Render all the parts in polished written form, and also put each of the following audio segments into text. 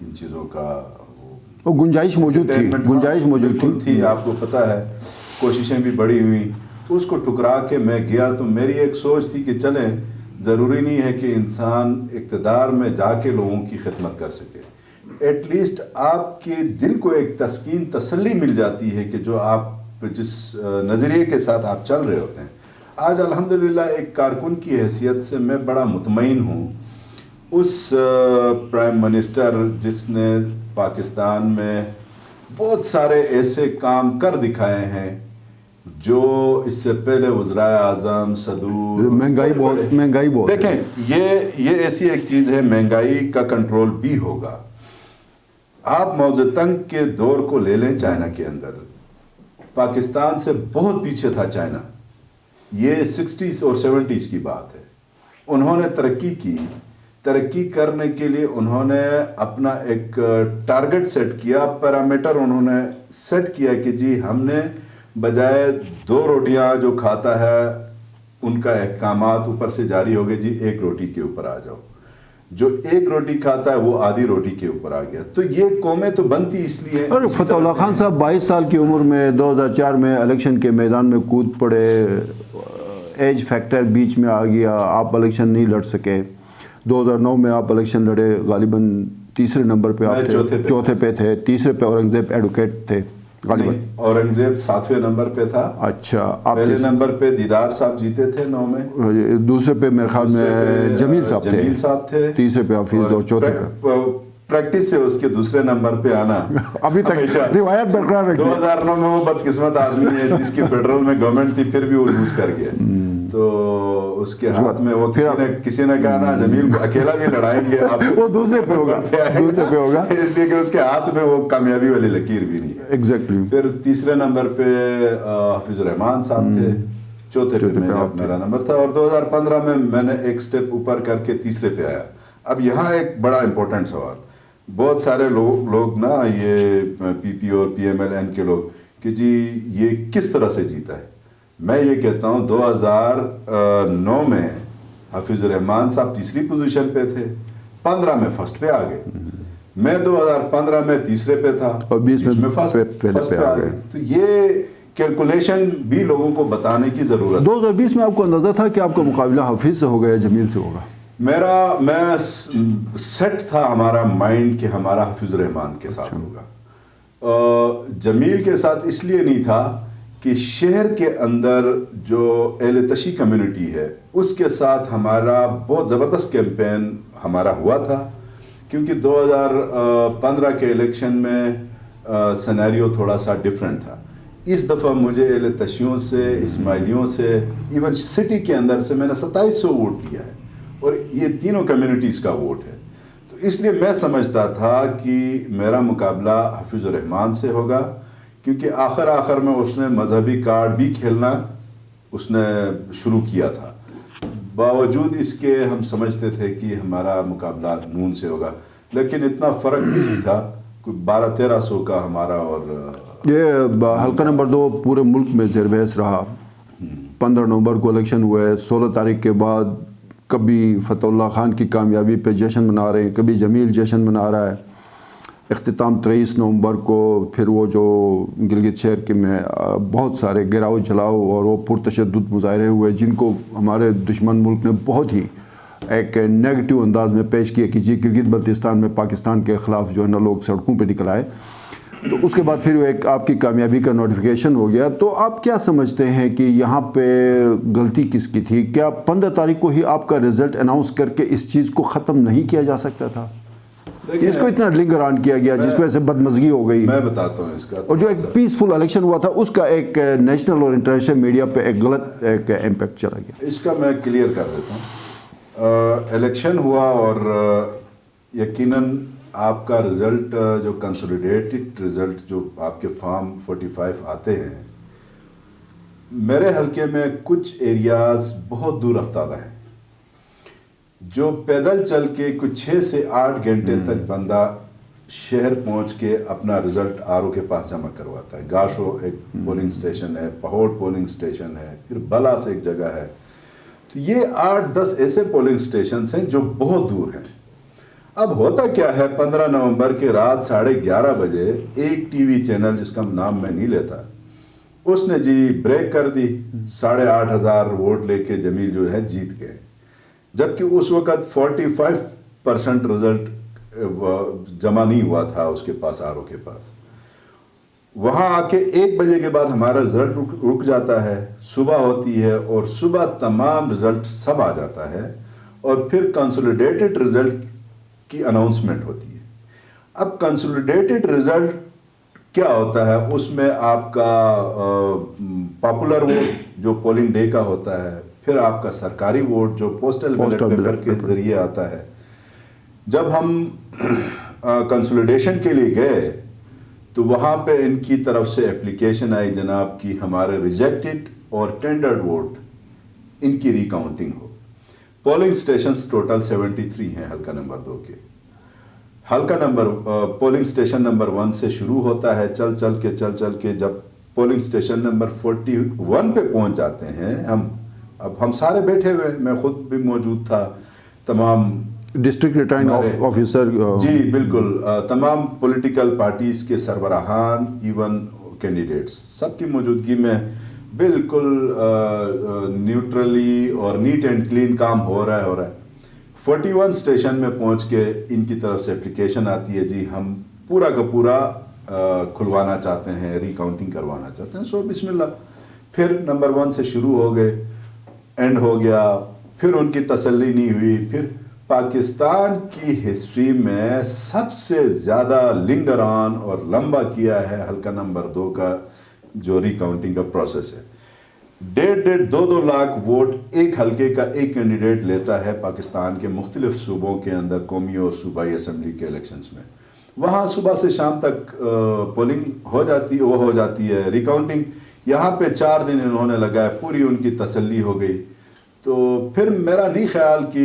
ان چیزوں کا وہ گنجائش موجود تھی آپ کو پتہ ہے، کوششیں بھی بڑی ہوئیں، اس کو ٹکرا کے میں گیا. تو میری ایک سوچ تھی کہ چلیں، ضروری نہیں ہے کہ انسان اقتدار میں جا کے لوگوں کی خدمت کر سکے، ایٹ لیسٹ آپ کے دل کو ایک تسکین، تسلی مل جاتی ہے کہ جو آپ جس نظریے کے ساتھ آپ چل رہے ہوتے ہیں. آج الحمدللہ ایک کارکن کی حیثیت سے میں بڑا مطمئن ہوں. اس پرائم منسٹر جس نے پاکستان میں بہت سارے ایسے کام کر دکھائے ہیں جو اس سے پہلے وزرائے اعظم، صدور، مہنگائی بہت دیکھیں یہ ایسی ایک چیز ہے، مہنگائی کا کنٹرول بھی ہوگا. آپ موضوع تنگ کے دور کو لے لیں، چائنا کے اندر پاکستان سے بہت پیچھے تھا چائنا. یہ 60s اور 70s کی بات ہے. انہوں نے ترقی کرنے کے لیے انہوں نے اپنا ایک ٹارگٹ سیٹ کیا، پیرامیٹر انہوں نے سیٹ کیا کہ جی ہم نے بجائے 2 روٹیاں جو کھاتا ہے ان کا احکامات اوپر سے جاری ہو گئے، جی 1 روٹی کے اوپر آ جاؤ. جو 1 روٹی کھاتا ہے وہ آدھی روٹی کے اوپر آ گیا. تو یہ قومیں تو بنتی اس لیے. اور فتح اللہ خان صاحب 22 سال کی عمر میں 2004 میں الیکشن کے میدان میں کود پڑے، ایج فیکٹر بیچ میں آ گیا، آپ الیکشن نہیں لڑ سکے. 2009 میں آپ الیکشن لڑے، غالباً تیسرے نمبر پہ آپ تھے، چوتھے پہ تھے، تیسرے پہ اورنگزیب ایڈوکیٹ تھے غالباً. اورنگزیب 7ویں نمبر پہ تھا. اچھا، پہلے نمبر پہ دیدار صاحب جیتے تھے 9 میں، دوسرے پہ میرے خیال میں جمیل صاحب تھے، تیسرے پہ حفیظ اور چوتھے پہ پریکٹس سے اس کے دوسرے نمبر پہ آنا ابھی تک روایت برقرار رکھی. 2009 میں وہ بدقسمت آدمی ہے جس کی فیڈرل میں گورنمنٹ تھی، پھر بھی وہ لوز کر گیا. تو اس کے ہاتھ میں وہ کسی نے کہا نا جمیل کو اکیلا بھی لڑائیں گے آپ، وہ دوسرے پہ ہوگا اس لیے کہ اس کے ہاتھ میں وہ کامیابی والی لکیر بھی نہیں ہے. ایگزیکٹلی. پھر تیسرے نمبر پہ حفیظ الرحمان صاحب تھے، چوتھے پہ میرا نمبر تھا. اور 2015 میں نے ایک سٹیپ اوپر کر کے تیسرے پہ آیا. اب یہاں ایک بڑا امپورٹنٹ سوال، بہت سارے لوگ نا یہ پی پی اور پی ایم ایل این کے لوگ کہ جی یہ کس طرح سے جیتا ہے. میں یہ کہتا ہوں 2009 میں حفیظ الرحمان صاحب تیسری پوزیشن پہ تھے، 15 میں فرسٹ پہ آ گئے. میں 2015 میں تیسرے پہ تھا اور 20 میں فرسٹ پہ آ گئے. تو یہ کیلکولیشن بھی لوگوں کو بتانے کی ضرورت. 2020 میں آپ کو اندازہ تھا کہ آپ کا مقابلہ حفیظ سے ہوگا یا جمیل سے ہوگا؟ میں سیٹ تھا ہمارا مائنڈ کہ ہمارا حفیظ الرحمان کے ساتھ ہوگا. جمیل کے ساتھ اس لیے نہیں تھا کہ شہر کے اندر جو اہل تشیع کمیونٹی ہے اس کے ساتھ ہمارا بہت زبردست کیمپین ہمارا ہوا تھا، کیونکہ 2015 کے الیکشن میں سینیریو تھوڑا سا ڈیفرنٹ تھا. اس دفعہ مجھے اہل تشیعوں سے، اسماعیلیوں سے، ایون سٹی کے اندر سے میں نے 2700 ووٹ لیا ہے، اور یہ تینوں کمیونٹیز کا ووٹ ہے. تو اس لیے میں سمجھتا تھا کہ میرا مقابلہ حفیظ الرحمان سے ہوگا، کیونکہ آخر میں اس نے مذہبی کارڈ بھی کھیلنا اس نے شروع کیا تھا. باوجود اس کے ہم سمجھتے تھے کہ ہمارا مقابلہ نون سے ہوگا، لیکن اتنا فرق بھی نہیں تھا، کوئی 1200-1300 کا ہمارا. اور یہ حلقہ نمبر 2 پورے ملک میں زیر بحث رہا. 15 نومبر کو الیکشن ہوئے، 16 تاریخ کے بعد کبھی فتح اللہ خان کی کامیابی پہ جشن منا رہے ہیں، کبھی جمیل جشن منا رہا ہے. اختتام 23 نومبر کو پھر وہ جو گلگت شہر کے میں بہت سارے گراؤ جلاؤ اور وہ پرتشدد مظاہرے ہوئے جن کو ہمارے دشمن ملک نے بہت ہی ایک نیگیٹو انداز میں پیش کیا کہ جی گلگت بلتستان میں پاکستان کے خلاف جو ہے نا لوگ سڑکوں پہ نکل آئے. تو اس کے بعد پھر ایک آپ کی کامیابی کا نوٹیفیکیشن ہو گیا. تو آپ کیا سمجھتے ہیں کہ یہاں پہ غلطی کس کی تھی؟ کیا 15 تاریخ کو ہی آپ کا رزلٹ اناؤنس کر کے اس چیز کو ختم نہیں کیا جا سکتا تھا؟ اس کو اتنا لنگر آن کیا گیا جس کی وجہ سے بدمزگی ہو گئی. میں بتاتا ہوں اس کا. اور جو ایک پیسفل الیکشن ہوا تھا اس کا ایک نیشنل اور انٹرنیشنل میڈیا پہ ایک غلط ایک امپیکٹ چلا گیا. اس کا میں کلیئر کر دیتا ہوں. الیکشن ہوا اور یقیناً آپ کا رزلٹ جو کنسولیڈیٹڈ رزلٹ جو آپ کے فارم 45 آتے ہیں، میرے حلقے میں کچھ ایریاز بہت دور افتادہ ہیں جو پیدل چل کے کچھ 6 سے 8 گھنٹے تک بندہ شہر پہنچ کے اپنا رزلٹ آر او کے پاس جمع کرواتا ہے. گاشو ایک پولنگ اسٹیشن ہے، پہوڑ پولنگ اسٹیشن ہے، پھر بلاس ایک جگہ ہے. تو یہ 8-10 ایسے پولنگ اسٹیشنز ہیں جو بہت دور ہیں. اب ہوتا کیا ہے، 15 نومبر کی رات 11:30 بجے ایک ٹی وی چینل جس کا نام میں نہیں لیتا، اس نے جی بریک کر دی، 8,500 ووٹ لے کے جمیل جو ہے جیت گئے، جبکہ اس وقت 45% رزلٹ جمع نہیں ہوا تھا اس کے پاس، آر او کے پاس۔ وہاں آ کے 1 بجے کے بعد ہمارا رزلٹ رک جاتا ہے، صبح ہوتی ہے اور صبح تمام رزلٹ سب آ جاتا ہے، اور پھر کنسولیڈیٹڈ رزلٹ کی اناؤنسمنٹ ہوتی ہے۔ اب کنسولیڈیٹڈ رزلٹ کیا ہوتا ہے؟ اس میں آپ کا پاپولر ووٹ جو پولنگ ڈے کا ہوتا ہے، پھر آپ کا سرکاری ووٹ جو پوسٹل بیلٹ پیپر کے ذریعے آتا ہے۔ جب ہم کنسولیڈیشن کے لیے گئے تو وہاں پہ ان کی طرف سے اپلیکیشن آئی جناب کہ ہمارے ریجیکٹڈ اور ٹینڈرڈ ووٹ ان کی ری کاؤنٹنگ ہو۔ پولنگ سٹیشنز ٹوٹل 73 ہیں حلقہ نمبر 2 کے۔ پولنگ سٹیشن نمبر 1 سے شروع ہوتا ہے، چل کے جب پولنگ سٹیشن نمبر 41 پہ پہنچ جاتے ہیں ہم سارے بیٹھے ہوئے، میں خود بھی موجود تھا، تمام ڈسٹرکٹ ریٹرننگ آفیسر، جی بالکل، تمام پولیٹیکل پارٹیز کے سربراہان، ایون کینڈیڈیٹس، سب کی موجودگی میں بالکل نیوٹرلی اور نیٹ اینڈ کلین کام ہو رہا ہے۔ 41 اسٹیشن میں پہنچ کے ان کی طرف سے اپلیکیشن آتی ہے، جی ہم پورا کا پورا کھلوانا چاہتے ہیں، ری کاؤنٹنگ کروانا چاہتے ہیں۔ سو بسم اللہ، پھر نمبر 1 سے شروع ہو گئے، اینڈ ہو گیا، پھر ان کی تسلی نہیں ہوئی۔ پھر پاکستان کی ہسٹری میں سب سے زیادہ لنگر آن اور لمبا کیا ہے حلقہ نمبر 2 کا جو ری کاؤنٹنگ کا پروسیس ہے۔ 1.5-2 لاکھ ووٹ ایک حلقے کا ایک کینڈیڈیٹ لیتا ہے پاکستان کے مختلف صوبوں کے اندر قومی اور صوبائی اسمبلی کے الیکشنز میں۔ وہاں صبح سے شام تک پولنگ ہو جاتی ہے، ری کاؤنٹنگ یہاں پہ 4 دن انہوں نے لگائے، پوری ان کی تسلی ہو گئی۔ تو پھر میرا نہیں خیال کہ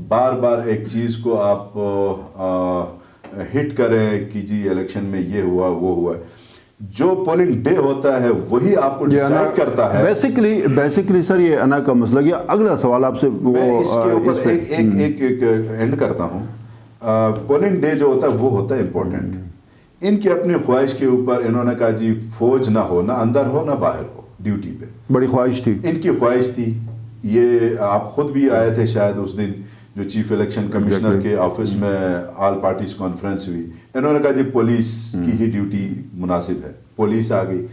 بار بار ایک چیز کو آپ ہٹ کریں کہ جی الیکشن میں یہ ہوا وہ ہوا۔ جو پولنگ ڈے ہوتا ہے وہی آپ کو ڈیسائیڈ کرتا ہے۔ بیسیکلی سر یہ انا کا مسئلہ، یہ اگلا سوال آپ سے میں اس کے اوپر ایک اینڈ کرتا ہوں۔ پولنگ ڈے جو ہوتا ہے وہ ہوتا ہے امپورٹنٹ۔ ان کی اپنی خواہش کے اوپر انہوں نے کہا جی فوج نہ ہو، نہ اندر ہو نہ باہر ہو، ڈیوٹی پہ۔ بڑی خواہش تھی ان کی، خواہش تھی۔ یہ آپ خود بھی آئے تھے شاید اس دن جو چیف الیکشن کمشنر کے آفس میں آل پارٹیز کانفرنس ہوئی، انہوں نے کہا جی پولیس کی ہی ڈیوٹی مناسب ہے، پولیس آ گئی۔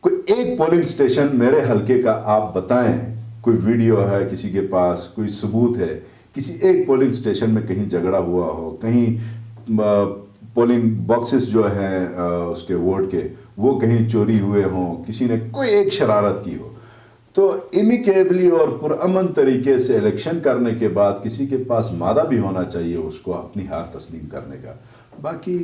کوئی ایک پولنگ سٹیشن میرے حلقے کا آپ بتائیں، کوئی ویڈیو ہے کسی کے پاس، کوئی ثبوت ہے کسی ایک پولنگ سٹیشن میں کہیں جھگڑا ہوا ہو، کہیں پولنگ باکسز جو ہیں اس کے ووٹ کے وہ کہیں چوری ہوئے ہوں، کسی نے کوئی ایک شرارت کی ہو، تو امیکیبلی اور پرامن طریقے سے الیکشن کرنے کے بعد کسی کے پاس مادہ بھی ہونا چاہیے اس کو اپنی ہار تسلیم کرنے کا۔ باقی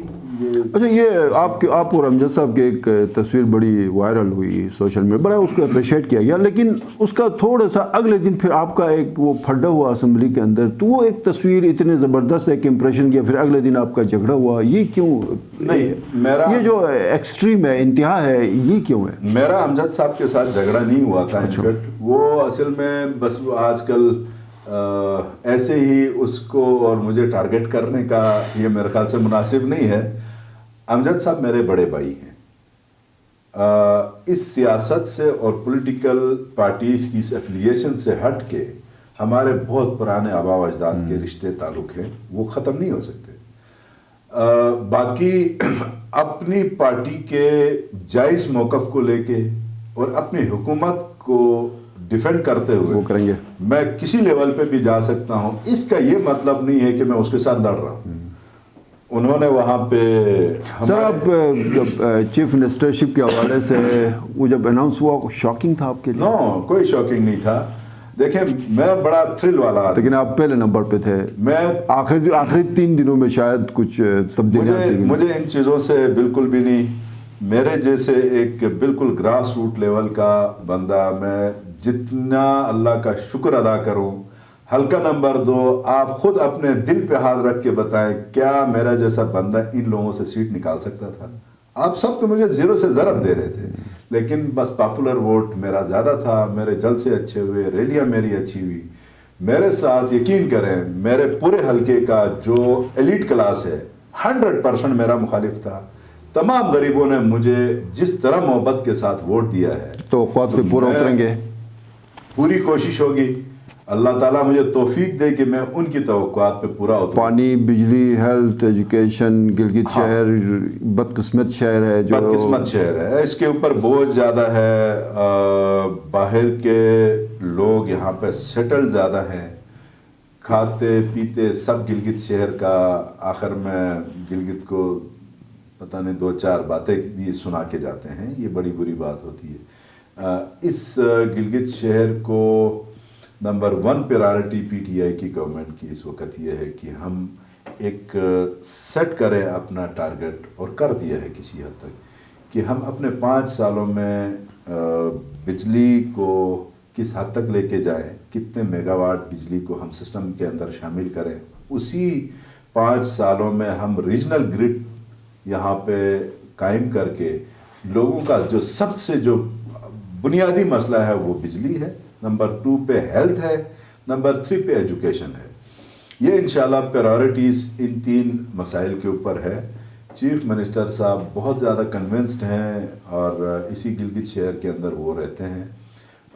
اچھا، یہ آپ اور امجد صاحب کی ایک تصویر بڑی وائرل ہوئی سوشل میڈیا، بڑا اس کو اپریشیٹ کیا گیا، لیکن اس کا تھوڑا سا اگلے دن پھر آپ کا ایک وہ پھڈا ہوا اسمبلی کے اندر، تو وہ ایک تصویر اتنے زبردست ایک امپریشن کیا، پھر اگلے دن آپ کا جھگڑا ہوا، یہ کیوں؟ نہیں، میرا یہ جو ایکسٹریم ہے، انتہا ہے، یہ کیوں ہے؟ میرا امجد صاحب کے ساتھ جھگڑا نہیں ہوا تھا، وہ اصل میں بس آج کل ایسے ہی اس کو اور مجھے ٹارگٹ کرنے کا یہ میرے خیال سے مناسب نہیں ہے۔ امجد صاحب میرے بڑے بھائی ہیں، اس سیاست سے اور پولیٹیکل پارٹیز کی اس ایفیلیشن سے ہٹ کے ہمارے بہت پرانے آبا و اجداد کے رشتے تعلق ہیں، وہ ختم نہیں ہو سکتے۔ باقی اپنی پارٹی کے جائز موقف کو لے کے اور اپنی حکومت کو ڈیفینڈ کرتے ہوئے وہ کریں گے، میں کسی لیول پہ بھی جا سکتا ہوں۔ اس کا یہ مطلب نہیں ہے کہ میں اس کے ساتھ لڑ رہا ہوں۔ انہوں نے وہاں پہ سر، آپ جب چیف منسٹرشپ کے حوالے سے وہ جب اناؤنس ہوا، شاکنگ تھا آپ کے لیے؟ نو، کوئی شاکنگ نہیں تھا۔ دیکھیں میں بڑا تھرل والا آدمی، لیکن آپ پہلے نمبر پہ تھے، میں آخری 3 دنوں میں شاید کچھ تبدیلیاں۔ مجھے ان چیزوں سے بالکل بھی نہیں، میرے جیسے ایک بالکل گراس روٹ لیول کا بندہ، میں جتنا اللہ کا شکر ادا کروں، حلقہ نمبر 2 آپ خود اپنے دل پہ ہاتھ رکھ کے بتائیں کیا میرا جیسا بندہ ان لوگوں سے سیٹ نکال سکتا تھا؟ آپ سب تو مجھے 0 سے ضرب دے رہے تھے، لیکن بس پاپولر ووٹ میرا زیادہ تھا، میرے جلسے اچھے ہوئے، ریلیاں میری اچھی ہوئی، میرے ساتھ یقین کریں میرے پورے حلقے کا جو ایلیٹ کلاس ہے 100% میرا مخالف تھا. تمام غریبوں نے مجھے جس طرح محبت کے ساتھ ووٹ دیا ہے توقعات پہ پورا اتریں گے. پوری کوشش ہوگی. اللہ تعالیٰ مجھے توفیق دے کہ میں ان کی توقعات پہ پورا اتروں. پانی، بجلی، ہیلتھ، ایجوکیشن، گلگت شہر بدقسمت شہر ہے، جو بدقسمت شہر ہے. اس کے اوپر بوجھ زیادہ ہے. باہر کے لوگ یہاں پہ سیٹل زیادہ ہیں. کھاتے پیتے سب گلگت شہر کا. آخر میں گلگت کو پتہ نہیں 2-4 باتیں بھی سنا کے جاتے ہیں. یہ بڑی بری بات ہوتی ہے. اس گلگت شہر کو number 1 priority P T I کی گورنمنٹ کی اس وقت یہ ہے کہ ہم ایک سیٹ کریں اپنا ٹارگٹ، اور کر دیا ہے کسی حد تک، کہ ہم اپنے 5 سالوں میں بجلی کو کس حد تک لے کے جائیں، کتنے میگا واٹ بجلی کو ہم سسٹم کے اندر شامل کریں. اسی 5 سالوں میں ہم ریجنل گرڈ یہاں پہ قائم کر کے لوگوں کا جو سب سے جو بنیادی مسئلہ ہے وہ بجلی ہے، نمبر 2 پہ ہیلتھ ہے، نمبر 3 پہ ایجوکیشن ہے. یہ انشاءاللہ پرائرٹیز ان 3 مسائل کے اوپر ہے. چیف منسٹر صاحب بہت زیادہ کنونسڈ ہیں اور اسی گلگت شہر کے اندر وہ رہتے ہیں.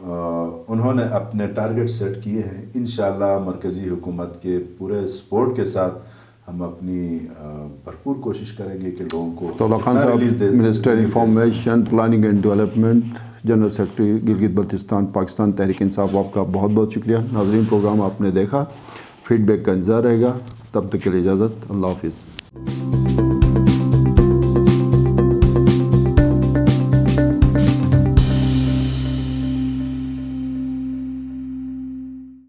انہوں نے اپنے ٹارگٹ سیٹ کیے ہیں. انشاءاللہ مرکزی حکومت کے پورے سپورٹ کے ساتھ ہم اپنی بھرپور کوشش کریں گے کہ لوگوں کو طلع خان صاحب، minister information planning and development, general secretary Gilgit Baltistan, Pakistan Tehreek Insaf, آپ کا بہت بہت شکریہ. ناظرین، پروگرام آپ نے دیکھا، فیڈ بیک کا انتظار رہے گا. تب تک کے لیے اجازت. اللہ حافظ.